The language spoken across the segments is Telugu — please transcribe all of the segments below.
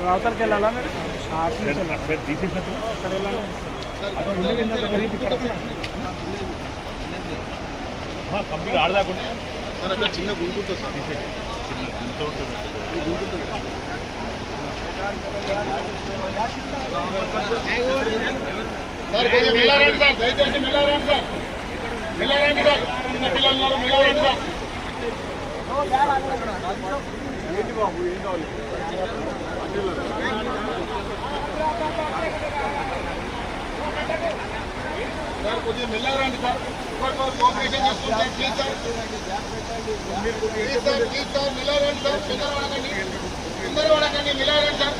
అవతలకి వెళ్ళాలా మీరు తీసేసినట్టు అక్కడ వెళ్ళాలి కంప్లీట్ ఆడదాకుండా చిన్న గుంటుంది సార్ చిన్న గుంత ఉంటుంది సార్ వెళ్ళారండి సార్ దయచేసి వెళ్ళారండి సార్ వెళ్ళారండి సార్ చిన్న పిల్లలు వెళ్ళారండి సార్ ఏంటి బాబు ఏం కావాలి సార్ కొద్దిగా వెళ్ళారండి సార్ కోఆపరేషన్ చేస్తుంది please sir please sir please sir వెళ్ళారండి సార్ తొందరపడకండి వెళ్ళారండి సార్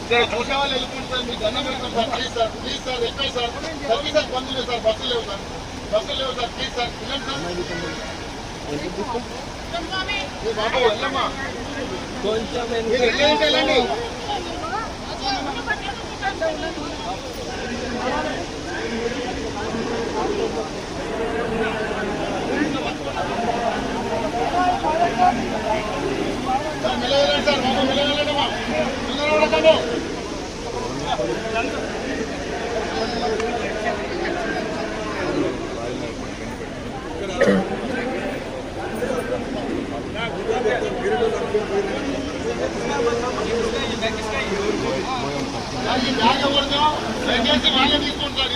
ఇక్కడ చూసే వాళ్ళు వెళ్ళిపోండి సార్ మీకు దండం పెడతాం sir please sir request sir services బంద్ లేదు సార్ బస్సులు లేవు సార్ ప్లీజ్ సార్ వెళ్ళండి సార్ బాబు వెళ్ళమ్మా కొంచెం వెళ్ళండి సార్ వెళ్ళండి సార్ బాబు వెళ్ళండమ్మా తొందరపడకండి దయచేసి వాళ్ళే తీసుకుంటారు